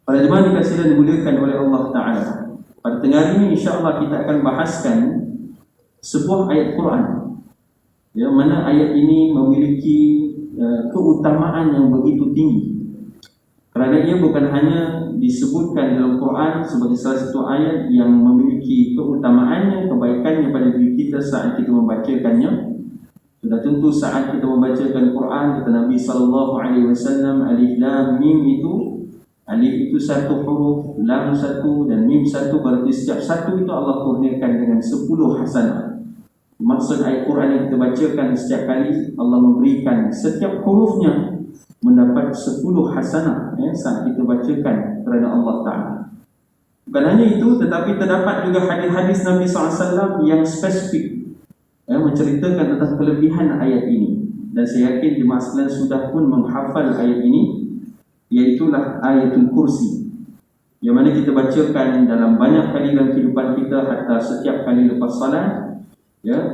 Para jemaah dikasihi dan dimuliakan oleh Allah Ta'ala, pada tengah hari ini insya-Allah kita akan bahaskan sebuah ayat Quran, yang mana ayat ini memiliki keutamaan yang begitu tinggi, kerana ia bukan hanya disebutkan dalam Quran sebagai salah satu ayat yang memiliki keutamaannya, kebaikannya pada diri kita saat kita membacakannya. Sudah tentu saat kita membacakan Quran, kata Nabi SAW, alif lam mim itu, alif itu satu huruf, lam satu dan mim satu, berarti setiap satu itu Allah kurniakan dengan 10 hasanah. Maksud ayat Quran yang kita bacakan setiap kali, Allah memberikan setiap hurufnya mendapat 10 hasanah saat kita bacakan kerana Allah Ta'ala. Bukan hanya itu, tetapi terdapat juga hadis-hadis Nabi SAW yang spesifik menceritakan tentang kelebihan ayat ini. Dan saya yakin jemaah sekalian sudah pun menghafal ayat ini, iaitulah ayatul kursi, yang mana kita bacakan dalam banyak kali dalam kehidupan kita, hatta setiap kali lepas salat,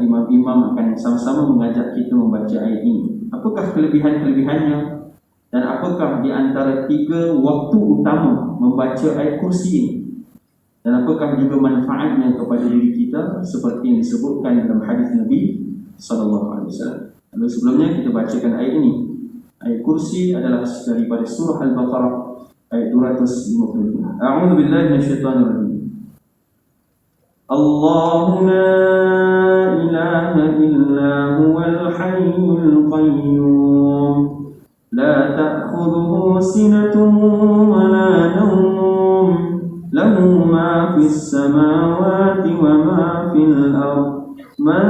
imam-imam akan sama-sama mengajak kita membaca ayat ini. Apakah kelebihan-kelebihannya, dan apakah di antara 3 waktu utama membaca ayat kursi ini, dan apakah juga manfaatnya kepada diri kita seperti yang disebutkan dalam hadis Nabi SAW. Lalu sebelumnya kita bacakan ayat ini. Ayat kursi adalah daripada surah Al-Baqarah ayat 250. A'udzu billahi minasyaitonir rajim. Allahu la ilaha illa huwal hayyul qayyum la ta'khudhuhu sinatun wa la nawm lahu ma fis samawati wa ma fil ardh man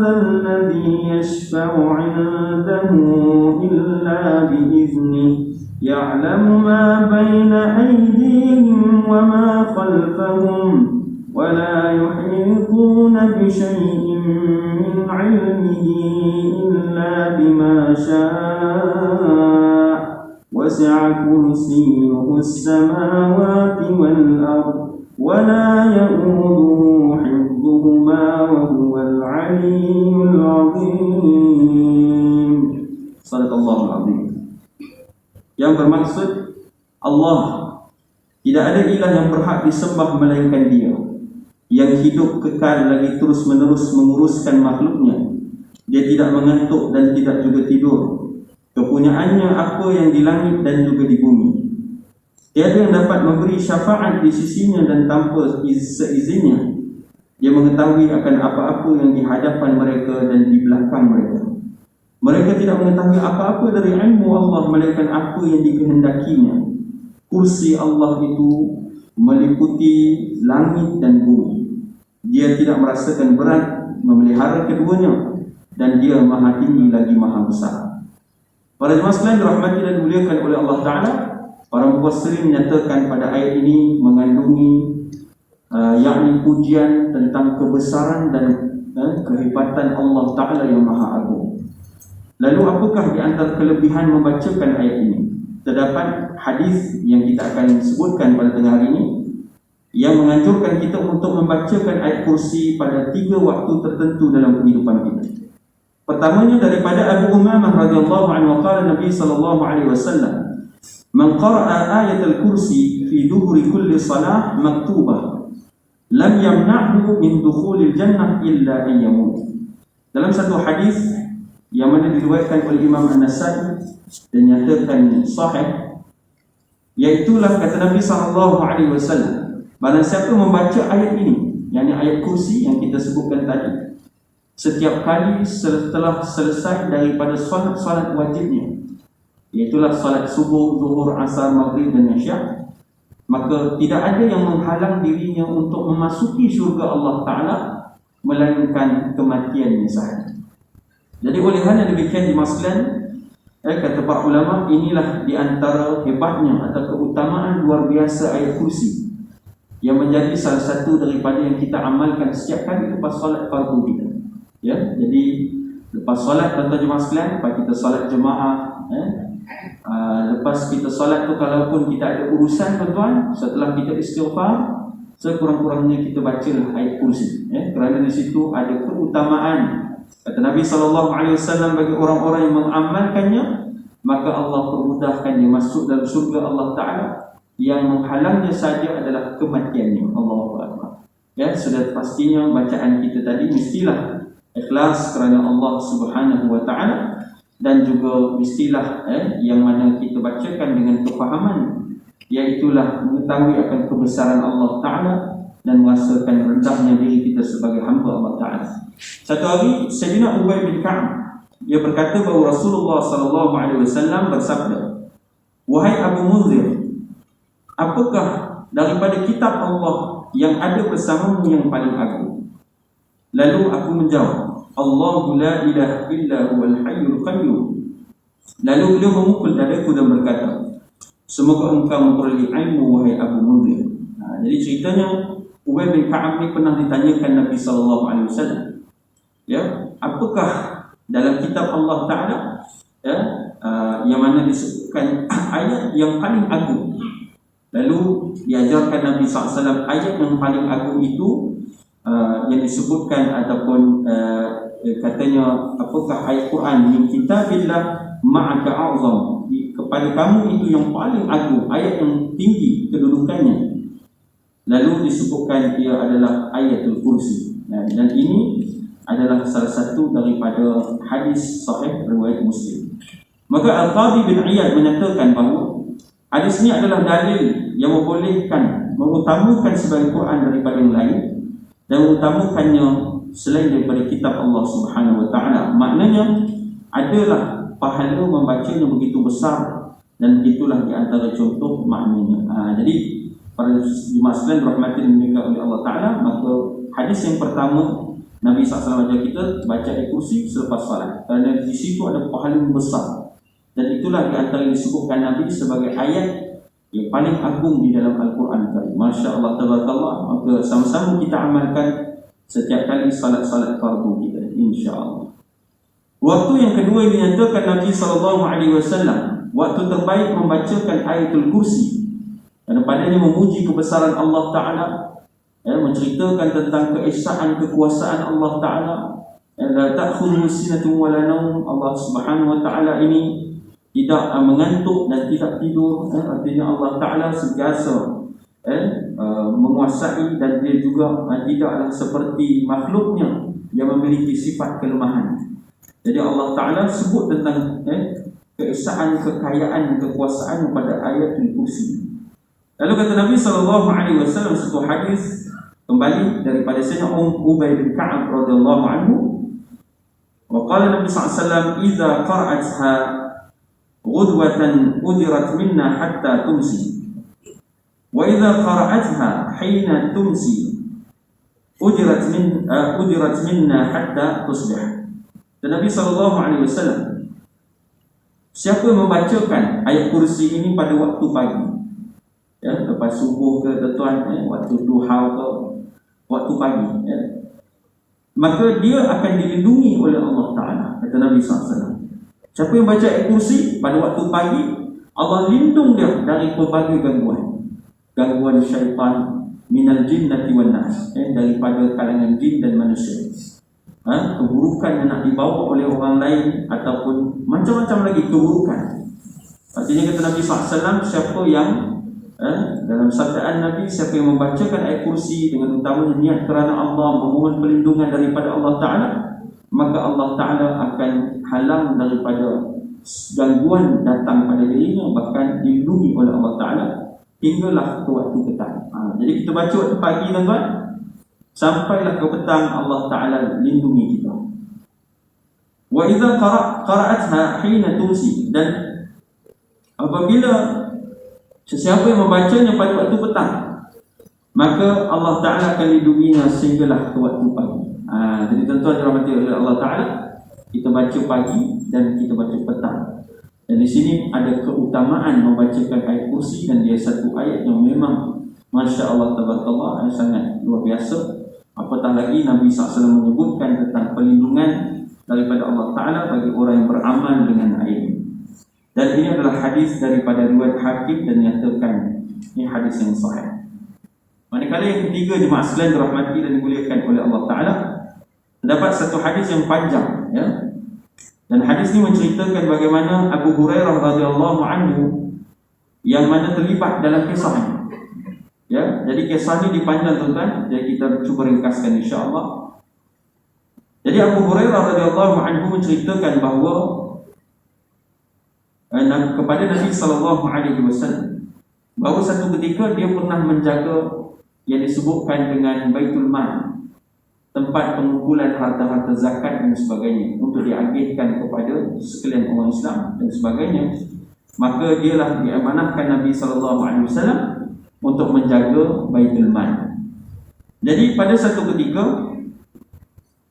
dhal ladzi yashfa'u 'indahu illa bi idhnihi ya'lamu ma bayna aydihim wa ma khalfahum wa la yuhituna bi shay'in min 'ilmihi illa bima sha'a wasi'a kursiyyuhu as-samawati wal ardh wa la ya'uduhu hifdhuhuma wa huwal 'aliyyul 'azim. Sadaqallahul 'azim. Yang bermaksud, Allah, tidak ada ilah yang berhak disembah melainkan Dia, yang hidup kekal lagi terus menerus menguruskan makhluknya. Dia tidak mengantuk dan tidak juga tidur. Kepunyaannya apa yang di langit dan juga di bumi. Tiada yang dapat memberi syafaat di sisinya dan tanpa seizinnya. Dia mengetahui akan apa-apa yang di hadapan mereka dan di belakang mereka. Mereka tidak mengetahui apa-apa dari ilmu Allah melainkan apa yang dikehendakinya. Kursi Allah itu meliputi langit dan bumi. Dia tidak merasakan berat memelihara keduanya, dan Dia maha tinggi lagi maha besar. Para jemaah sekalian dirahmati dan dimuliakan oleh Allah Ta'ala, para mufassirin menyatakan pada ayat ini mengandungi yakni pujian tentang kebesaran dan kehebatan Allah Ta'ala yang maha agung. Lalu apakah di antara kelebihan membacakan ayat ini? Terdapat hadis yang kita akan sebutkan pada tengah hari ini yang menganjurkan kita untuk membacakan ayat kursi pada 3 waktu tertentu dalam kehidupan kita. Pertamanya daripada Abu Umamah radhiyallahu anhu, qala Nabi sallallahu alaihi wasallam, "Man qara'a ayatul kursi fi duhuri kulli salah maktubah, lam yamna'hu min dukhulil jannah illa an yamut." Dalam satu hadis yang mana diriwayatkan oleh Imam An-Nasa'i dan nyatakan sahih, iaitulah kata Nabi SAW, barang siapa membaca ayat ini, yakni ayat kursi yang kita sebutkan tadi, setiap kali setelah selesai daripada solat wajibnya, iaitulah solat subuh, zuhur, asar, maghrib dan isyak, maka tidak ada yang menghalang dirinya untuk memasuki syurga Allah Ta'ala melainkan kematiannya sahaja. Jadi oleh kerana demikian di sekalian, kata para ulama, inilah di antara hebatnya atau keutamaan luar biasa ayat kursi, yang menjadi salah satu daripada yang kita amalkan setiap kali lepas solat fardu kita. Jadi lepas solat, tuan-tuan jemaah sekalian, lepas kita solat jemaah, lepas kita solat tu, kalaupun kita ada urusan tuan-tuan, setelah kita istighfar, sekurang-kurangnya kita bacalah ayat kursi, kerana di situ ada keutamaan. Kata Nabi SAW, bagi orang-orang yang mengamalkannya, maka Allah permudahkan dia masuk dalam surga Allah Ta'ala yang menghalangnya saja adalah kematiannya. Allahu Akbar. Ya, sudah pastinya bacaan kita tadi mestilah ikhlas kerana Allah Subhanahu wa taala, dan juga mestilah yang mana kita bacakan dengan kefahaman, iaitulah mengetahui akan kebesaran Allah taala dan merasakan rendahnya diri kita sebagai hamba Allah taala. Satu hari Sayyidina Ubay bin Ka'ab dia berkata bahawa Rasulullah sallallahu alaihi wasallam bersabda, "Wahai Abu Munzir, apakah daripada kitab Allah yang ada bersamamu yang paling agung?" Lalu aku menjawab, "Allahu la ilaha illa huwal hayyul qayyum." Lalu beliau memukul dadaku dan berkata, "Semoga engkau memperoleh ilmu wahai Abu Munzir." Jadi ceritanya Ubay bin Ka'ab ni pernah ditanyakan Nabi sallallahu alaihi wasallam, ya, apakah dalam kitab Allah Ta'ala yang mana disebutkan ayat yang paling agung. Lalu diajarkan Nabi SAW ayat yang paling agung itu yang disebutkan ataupun katanya apakah ayat Quran min kitabillah ma'aka a'zam, kepada kamu itu yang paling agung, ayat yang tinggi kedudukannya. Lalu disebutkan ia adalah ayatul kursi, dan ini adalah salah satu daripada hadis sahih riwayat Muslim. Maka Al-Qadhi bin Iyad menyatakan bahawa hadis ini adalah dalil yang membolehkan mengutamakan sebagai Quran daripada yang lain dan mengutamakannya selain daripada kitab Allah Subhanahu wa taala. Maknanya adalah pahala membacanya begitu besar, dan begitulah di antara contoh maknanya. Jadi para jemaah sekalian dirahmati dan dimuliakan oleh Allah taala, maka hadis yang pertama Nabi SAW ajar kita baca ayat kursi selepas salat, kerana di situ ada pahala yang besar, dan itulah di antara yang disebutkan Nabi sebagai ayat yang paling agung di dalam Al-Quran tadi. Masya Allah, tabarakallah. Maka sama-sama kita amalkan setiap kali salat-salat fardu kita, insya-Allah. Waktu yang kedua yang dinyatakan Nabi SAW, waktu terbaik membacakan ayatul kursi, dan padanya memuji kebesaran Allah Ta'ala, menceritakan tentang keesaan kekuasaan Allah Ta'ala. La ta'khudhuhu sinatun wa la nawm. Allah Subhanahu wa taala ini tidak mengantuk dan tidak tidur. Artinya Allah Ta'ala sentiasa menguasai, dan dia juga tidaklah seperti makhluknya yang memiliki sifat kelemahan. Jadi Allah Ta'ala sebut tentang keesaan, kekayaan, kekuasaan pada ayat Al-Kursi. Lalu kata Nabi SAW satu hadis kembali daripada Sayyidina Ubay bin Ka'ab radhiyallahu anhu, wa qala Nabi SAW, "Idza qara'atha ghudwatan udirat minna hatta tumsi, wa idza qara'atha hina tumsi udirat minna hatta tusbih." Dan Nabi SAW, siapa yang membacakan ayat kursi ini pada waktu pagi, lepas subuh ke tuan, waktu duha ke waktu pagi, maka dia akan dilindungi oleh Allah Ta'ala. Kata Nabi SAW, siapa yang baca ayat kursi pada waktu pagi, Allah lindung dia dari pelbagai gangguan syaitan, minal jinnati wan nas, daripada kalangan jin dan manusia, keburukan yang nak dibawa oleh orang lain, ataupun macam-macam lagi keburukan. Artinya kata Nabi SAW, siapa yang dalam sabdaan Nabi, siapa yang membacakan ayat kursi dengan utamanya niat kerana Allah, memohon perlindungan daripada Allah Ta'ala, maka Allah Ta'ala akan halang daripada gangguan datang pada dirinya, bahkan dilindungi oleh Allah Ta'ala hinggalah ke waktu petang. Jadi kita baca waktu pagi, tuan-tuan, sampailah ke petang, Allah Ta'ala lindungi kita. Wa idza qara'atha hina tumsi, dan apabila sesiapa yang membacanya pada waktu petang, maka Allah Ta'ala akan lindunginya sehinggalah ke waktu pagi. Jadi tuan-tuan dirahmati oleh Allah Ta'ala, kita baca pagi dan kita baca petang. Dan di sini ada keutamaan membacakan ayat kursi, dan dia satu ayat yang memang Masya Allah, tabarakallah, sangat luar biasa. Apatah lagi Nabi SAW menyebutkan tentang perlindungan daripada Allah Ta'ala bagi orang yang beramal dengan ayat ini. Dan ini adalah hadis daripada riwayat Hakim dan nyatakan ini hadis yang sahih. Manakala yang ketiga, jemaah sekalian dirahmati dan dimuliakan oleh Allah Ta'ala, terdapat satu hadis yang panjang, dan hadis ini menceritakan bagaimana Abu Hurairah radhiyallahu anhu yang mana terlibat dalam kisah ini. Ya, jadi kisah ini dipanjang tuan-tuan, jadi kita cuba ringkaskan insya-Allah. Jadi Abu Hurairah radhiyallahu anhu menceritakan bahawa kepada Nabi sallallahu alaihi wasallam bahawa satu ketika dia pernah menjaga yang disebutkan dengan Baitul Mal, tempat pengumpulan harta-harta zakat dan sebagainya untuk diagihkan kepada sekalian orang Islam dan sebagainya. Maka dialah diamanahkan Nabi sallallahu alaihi wasallam untuk menjaga Baitul Mal. Jadi pada satu ketika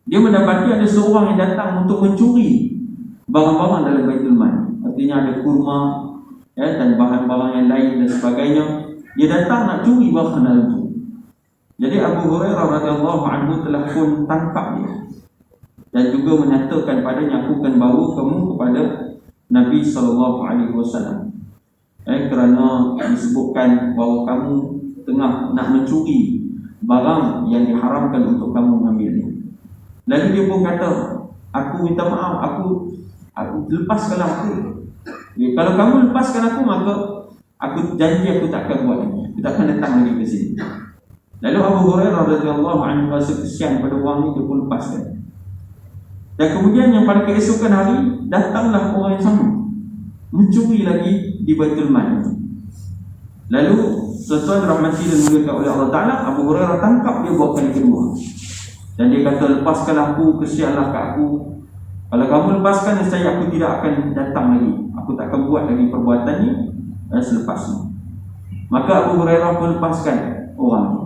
dia mendapati ada seorang yang datang untuk mencuri barang-barang dalam Baitul Mal. Artinya ada kurma dan bahan-bahan yang lain dan sebagainya. Dia datang nak curi barang dalam itu. Jadi Abu Hurairah radhiyallahu anhu telah pun tangkap dia dan juga menyatakan padanya, aku akan bawa kamu kepada Nabi sallallahu alaihi wasallam. Kerana disebutkan bahawa kamu tengah nak mencuri barang yang diharamkan untuk kamu mengambilnya. Lalu dia pun kata, aku minta maaf, aku lepaskan aku. Ya, kalau kamu lepaskan aku, maka aku janji aku tak akan buat lagi. Aku tak akan datang lagi ke sini. Lalu Abu Hurairah radhiyallahu anhu rasa kesian pada orang ni, dia pun lepaskan. Dan kemudian yang pada keesokan hari datanglah orang yang sama mencuri lagi di Baitul Mal. Lalu sesuai rahmati dan muliakan oleh Allah Ta'ala, Abu Hurairah tangkap dia buat kali kedua. Dan dia kata, lepaskanlah aku, kesianlah kat aku. Kalau kamu lepaskan, saya aku tidak akan datang lagi. Aku tak akan buat lagi perbuatan ni selepas ni. Maka Abu Hurairah pun lepaskan orang ni.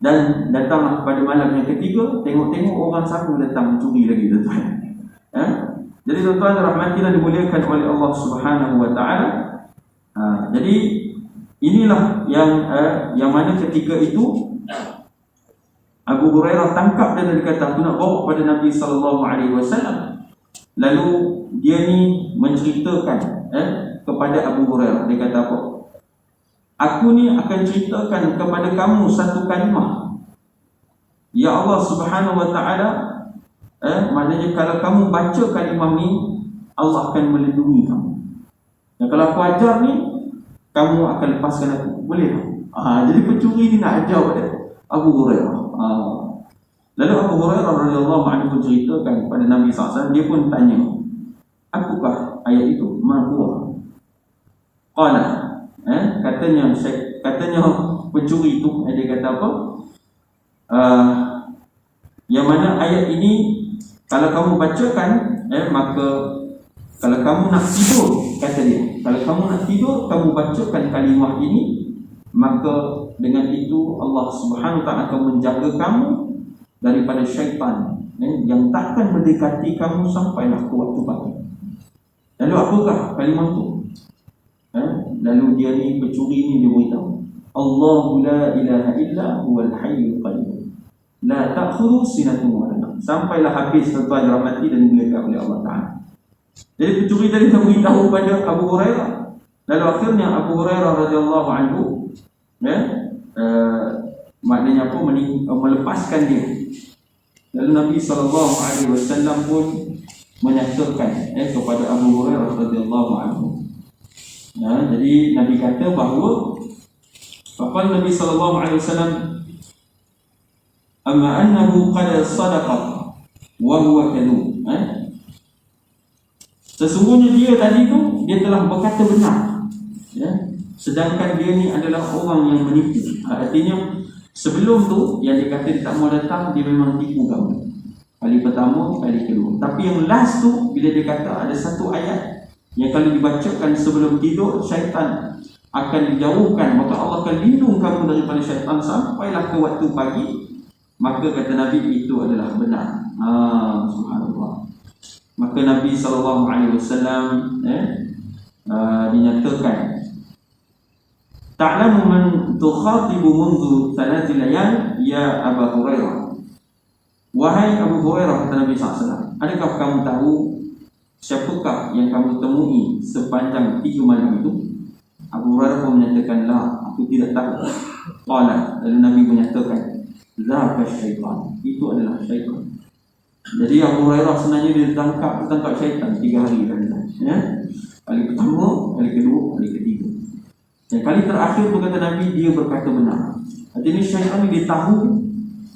Dan datanglah pada malam yang ketiga, tengok-tengok orang sama datang mencuri lagi, tuan-tuan. Jadi tuan-tuan rahmati dan dimuliakan oleh Allah Subhanahu wa taala. Jadi inilah yang mana ketika itu Abu Hurairah tangkap dan dia kata, aku nak bawa pada Nabi sallallahu alaihi wasallam. Lalu dia ni menceritakan kepada Abu Hurairah, dia kata apa? Aku ni akan ceritakan kepada kamu satu kalimah. Ya Allah Subhanahu wa taala, maknanya kalau kamu baca kalimah ni, Allah akan melindungi kamu. Dan kalau aku ajar ni, kamu akan lepaskan aku. Boleh tak? Jadi pencuri ni nak ajar pada Abu Hurairah. Lalu Abu Hurairah radhiyallahu anhu ceritakan kepada Nabi SAW. Dia pun tanya, apakah ayat itu? Ma huwa? Qala, katanya pencuri itu, dia kata apa? Yang mana ayat ini kalau kamu bacakan, maka kalau kamu nak tidur, kata dia, kalau kamu nak tidur, kamu bacakan kalimah ini, maka dengan itu Allah Subhanahu wa taala akan menjaga kamu daripada syaitan yang takkan mendekati kamu sampailah ke waktu pagi. Lalu apakah kalimah itu? Lalu dia ni pencuri ni dia beritahu, Allahu la ilaha illa huwal hayyul qayyum la ta'khudhu sinatun wa la nawm. Sampailah habis, tuan-tuan rahmati dan dimuliakan oleh Allah Taala. Jadi pencuri tadi dia beritahu pada Abu Hurairah. Lalu akhirnya Abu Hurairah radhiyallahu anhu maknanya apa, melepaskan dia. Lalu Nabi sallallahu alaihi wasallam pun menyatakan kepada Abu Hurairah radhiyallahu anhu. Jadi Nabi kata bahawa faqala Nabi sallallahu alaihi wasallam, amma annahu qad sadaqa wa huwa kadhub. Sesungguhnya dia tadi tu, dia telah berkata benar, sedangkan dia ni adalah orang yang menipu. Artinya sebelum tu yang dia kata dia tak mau datang, dia memang tipu kamu. Kali pertama, kali kedua. Tapi yang last tu, bila dia kata ada satu ayat yang kalau dibacakan sebelum tidur, syaitan akan dijauhkan, maka Allah akan lindung kamu daripada syaitan sampailah ke waktu pagi. Maka kata Nabi, itu adalah benar. Subhanallah. Maka Nabi SAW dinyatakan, ta'lamu man tukhatibu mundu thalathi layal ya Abu Hurairah. Wahai Abu Hurairah, kata Nabi SAW, adakah kamu tahu siapakah yang kamu temui sepanjang 3 malam itu? Abu Hurairah pun menyatakan, la, aku tidak tahu. Qala, lalu Nabi menyatakan, zaka syaitan, itu adalah syaitan. Jadi Abu Hurairah sebenarnya dia ditangkap syaitan 3 hari dah. Kali pertama, kali kedua, kali ketiga. Dan kali terakhir tu kata Nabi, dia berkata benar. Artinya syaitan ni dia tahu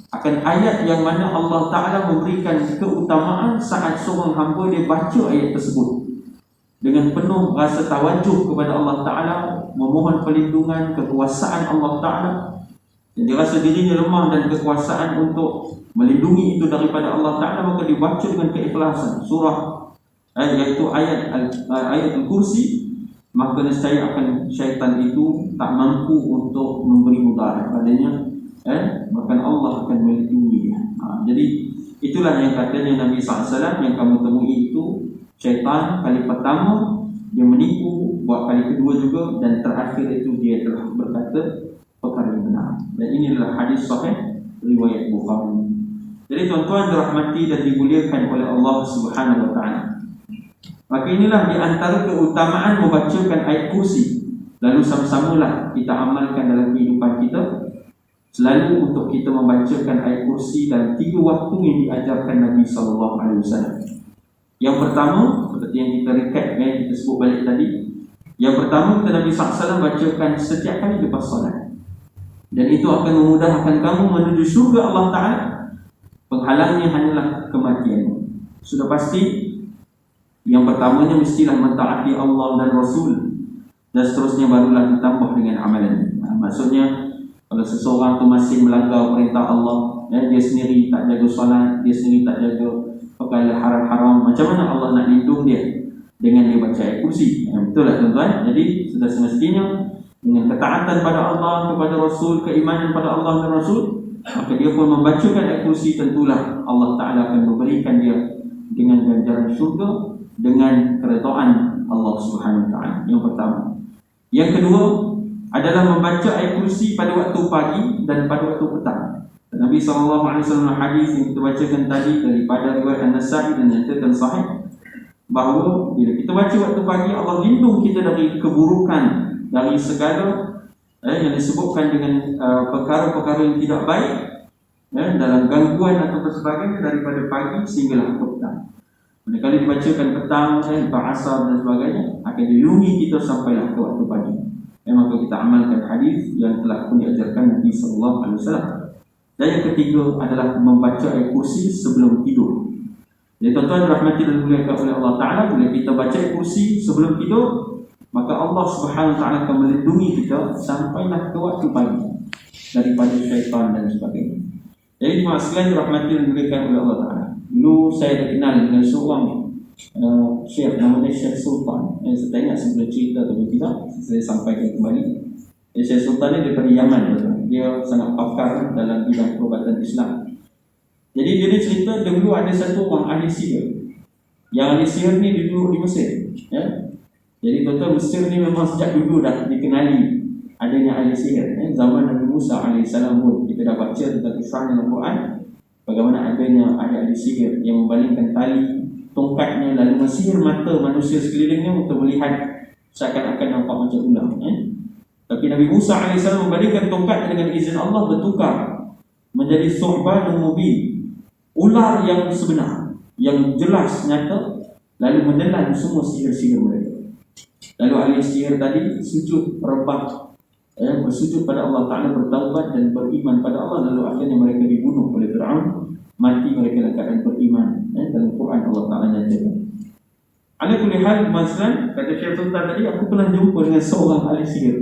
akan ayat yang mana Allah Ta'ala memberikan keutamaan saat seorang hamba dia baca ayat tersebut dengan penuh rasa tawajuh kepada Allah Ta'ala, memohon perlindungan, kekuasaan Allah Ta'ala, dan dia rasa dirinya lemah dan kekuasaan untuk melindungi itu daripada Allah Ta'ala, maka dibaca dengan keikhlasan surah iaitu ayat Al-Kursi, maka nescaya akan syaitan itu tak mampu untuk memberi mudarat padanya, bahkan Allah akan melindungi dia. Jadi itulah yang katanya Nabi SAW, yang kamu temui itu syaitan kali pertama dia menipu, buat kali kedua juga, dan terakhir itu dia telah berkata perkara yang benar. Dan inilah hadis sahih riwayat Bukhari. Jadi tuan-tuan dirahmati dan dimuliakan oleh Allah Subhanahu wa taala. Maka inilah di antara keutamaan membacakan ayat kursi. Lalu sama-samalah kita amalkan dalam kehidupan kita, selalu untuk kita membacakan ayat kursi dalam 3 waktu yang diajarkan Nabi SAW. Yang pertama, seperti yang kita recap, kita sebut balik tadi. Yang pertama, kita Nabi SAW bacakan setiap kali lepas solat. Dan itu akan memudahkan kamu menuju syurga Allah Ta'ala. Penghalangnya hanyalah kematian. Sudah pasti, yang pertamanya mestilah mentaati Allah dan Rasul, dan seterusnya barulah ditambah dengan amalan. Maksudnya, kalau seseorang tu masih melanggar perintah Allah, dia sendiri tak jaga solat, dia sendiri tak jaga perkara haram-haram, macam mana Allah nak lindung dia dengan dia baca ayat kursi? Betul tak tuan-tuan? Jadi sudah semestinya dengan ketaatan pada Allah, kepada Rasul, keimanan pada Allah dan Rasul, maka dia pun membacakan ayat kursi, tentulah Allah Ta'ala akan memberikan dia dengan ganjaran syurga, dengan keredaan Allah Subhanahu Wa Ta'ala. Yang pertama. Yang kedua adalah membaca ayat kursi pada waktu pagi dan pada waktu petang. Nabi SAW hadis yang kita bacakan tadi daripada riwayat An-Nasa'i dan nyatakan sahih, bahawa bila kita baca waktu pagi, Allah lindung kita dari keburukan, dari segala yang disebutkan dengan perkara-perkara yang tidak baik, dalam gangguan atau sebagainya, daripada pagi sehinggalah ke petang. Kalau dibacakan petang, asar dan sebagainya, akan dilindungi kita sampailah ke waktu pagi. Maka kita amalkan hadis yang telah pun diajarkan Nabi SAW. Dan yang ketiga adalah membaca ayat kursi sebelum tidur. Jadi tuan-tuan rahmati dan dimuliakan oleh Allah Ta'ala, bila kita baca ayat kursi sebelum tidur, maka Allah Subhanahu Wa Ta'ala akan melindungi kita sampailah ke waktu pagi daripada syaitan dan sebagainya. Jadi jemaah sekalian rahmati dan dimuliakan oleh Allah Ta'ala. Dulu saya dah kenal dengan seorang Syekh, namanya Syekh Sultan. Saya tak ingat sebelum cerita atau tidak, saya sampaikan kembali. Syekh Sultan ni daripada Yaman. Dia sangat pakar dalam bidang perubatan Islam. Jadi dia cerita dulu ada satu orang ahli sihir. Yang ahli sihir ni duduk di Mesir. Jadi tuan-tuan, Mesir ni memang sejak dulu dah dikenali adanya ahli sihir. Zaman Nabi Musa AS pun kita dah baca tentang kisah dalam Quran, bagaimana adanya ahli sihir yang membalingkan tali tongkatnya lalu mesihir mata manusia sekelilingnya untuk melihat seakan-akan nampak macam ular. Tapi Nabi Musa AS membalingkan tongkat dengan izin Allah, bertukar menjadi Thu'banun mubin, ular yang sebenar, yang jelas nyata, lalu menelan semua sihir-sihir mereka. Lalu ahli sihir tadi sujud rebah, bersujud pada Allah Ta'ala, bertaubat dan beriman pada Allah. Lalu akhirnya mereka dibunuh oleh Fir'aun, mati mereka dalam keadaan beriman. Dalam Quran Allah Ta'ala nyatakan. Ala kulli hal, masalah kata Syekh Sultan tadi, aku pernah jumpa dengan seorang ahli sihir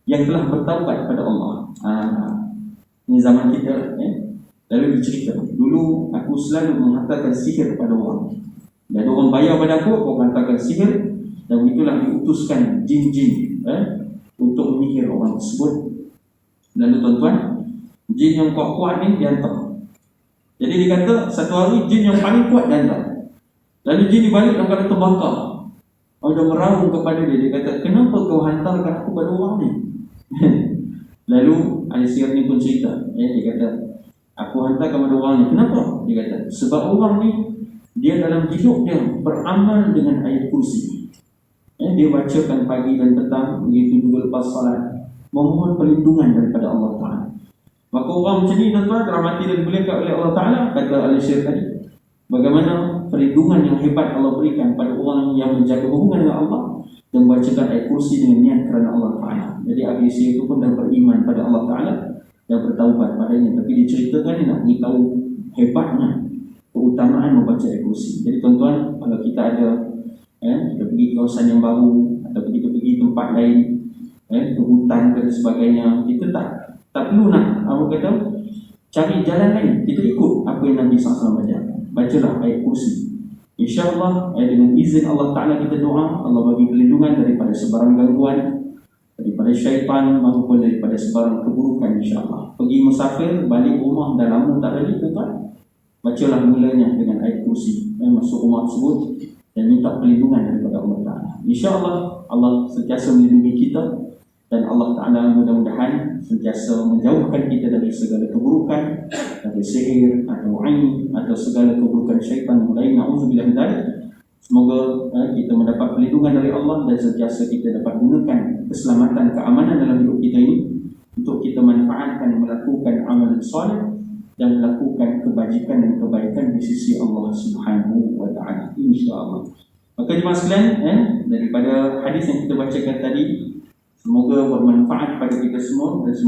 yang telah bertaubat pada Allah. Ini zaman kita. Lalu dicerita, dulu aku selalu menghantarkan sihir pada orang, dan orang bayar pada aku menghantarkan sihir, dan itulah diutuskan jin-jin untuk menyihir orang tersebut. Lalu tuan-tuan, jin yang kuat-kuat ni dihantar. Jadi dia kata satu hari jin yang paling kuat dihantar. Lalu jin dibalik dalam keadaan terbakar. Dia meraung kepada dia. Dia kata, kenapa kau hantarkan aku pada orang ni? Lalu ahli sihir ni pun cerita. Dia kata, aku hantarkan pada orang ni. Kenapa? Dia kata, sebab orang ni, dia dalam hidup dia beramal dengan ayat kursi. Dia bacakan pagi dan petang, begitu juga lepas salat, memohon perlindungan daripada Allah Ta'ala. Maka orang macam ni tuan-tuan rahmati dan dimuliakan oleh Allah Ta'ala, kata Al-Syekh tadi, bagaimana perlindungan yang hebat Allah berikan pada orang yang menjaga hubungan dengan Allah, dan membacakan ayat kursi dengan niat kerana Allah Ta'ala. Jadi ABC itu pun dah beriman pada Allah Ta'ala dan bertaubat padanya. Tapi diceritakan dia nak beritahu hebatnya keutamaan membaca ayat kursi. Jadi tuan-tuan, kalau kita ada kita pergi kawasan yang baru atau kita pergi tempat lain, ke hutan dan sebagainya, kita tak perlu nak cari jalan lain. Kita ikut apa yang Nabi SAW baca. Bacalah ayat kursi. InsyaAllah dengan izin Allah Ta'ala kita doa, Allah bagi perlindungan daripada sebarang gangguan, daripada syaitan maupun daripada sebarang keburukan insyaAllah. Pergi musafir, balik rumah dah lama tak balik, tuan-tuan, bacalah mulanya dengan ayat kursi, masuk rumah tersebut dan minta perlindungan daripada Allah Ta'ala. InsyaAllah Allah sentiasa melindungi kita dan Allah Ta'ala mudah-mudahan sentiasa menjauhkan kita dari segala keburukan, dari sihir atau ain atau segala keburukan syaitan yang lain. Na'udzubillah min dzalik. Semoga kita mendapat perlindungan dari Allah dan sentiasa kita dapat gunakan keselamatan, keamanan dalam hidup kita ini untuk kita manfaatkan melakukan amalan soleh dan melakukan kebajikan dan kebaikan di sisi Allah Subhanahu wa Ta'ala, insya-Allah. Maka jemaah sekalian, daripada hadis yang kita bacakan tadi, semoga bermanfaat pada kita semua dan semoga